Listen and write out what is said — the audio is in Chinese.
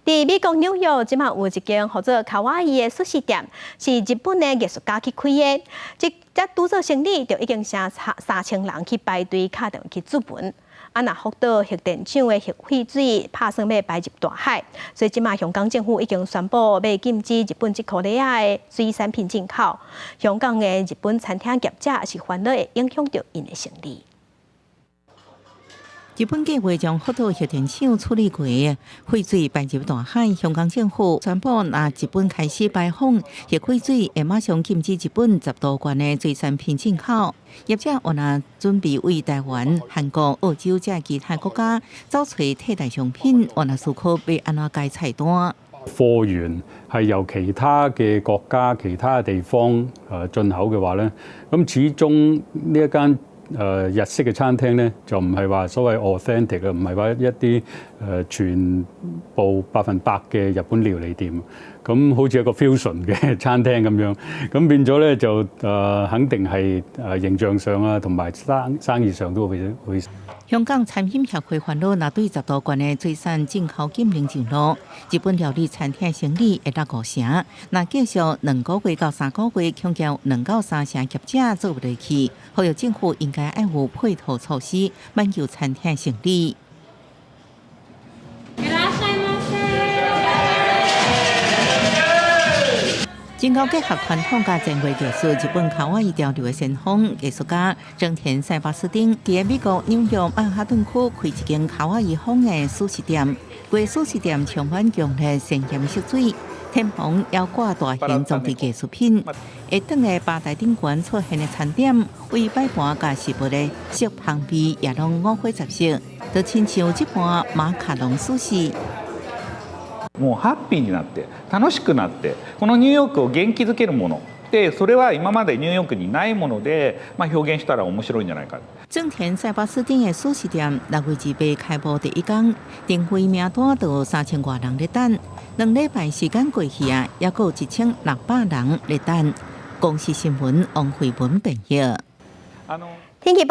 伫美国纽约，即马有一间号做卡哇伊的寿司店，是日本的艺术家去开的。即拄做生意，就已经成3000人去排队敲电话去注文。若福岛核电厂的核废水打算要排入大海，所以即马香港政府已经宣布要禁止日本即科里亚的水产品进口。香港的日本餐厅业者是烦恼会影响到因的生意。 日本计划将福岛核电厂处理过的废水排入大海，香港政府宣布，若日本开始排放核废水，会马上禁止日本10多罐的水产品进口。业者原来准备为台湾、韩国、澳洲这其他国家找找替代商品，原来思考要安怎改菜单。貨源係由其他嘅國家、其他嘅地方進口嘅話咧，咁始終呢一間 日式嘅餐廳咧，就唔係話所謂 authentic 嘅，唔係話一啲全部100%嘅日本料理店，咁好似一個 fusion 嘅餐廳咁樣，咁變咗咧就肯定係形象上啊，同埋生意上都會。香港餐飲協會煩惱，若對10多罐嘅水產進口禁令上路，日本料理餐廳生意會落5成，若繼續2個月到3個月，恐驚2到3成業者做唔落去，呼籲政府應該愛有配套措施，挽救餐廳生意。 經過結合傳統甲前衛藝術，日本卡哇伊潮流嘅先鋒藝術家正田塞巴斯汀，喺美國紐約曼哈頓區開一間卡哇伊風嘅壽司店。該壽司店充滿強烈鮮豔色水，天棚要掛大型裝置藝術品。會當嘅吧台頂懸出現嘅餐點，為擺盤甲食物嘅色香味也攏五花十色，就親像這盤馬卡龍壽司。 もうハッピーになって楽しくなってこのニューヨークを元気づけるものでそれは今までニューヨークにないもので、表現したら面白いんじゃないか。正田塞巴斯汀的壽司店6月2日開幕第一天，訂位名單到3000多人在等，2禮拜時間過去啊，也有1600人在等。公司新聞王慧文報道。天氣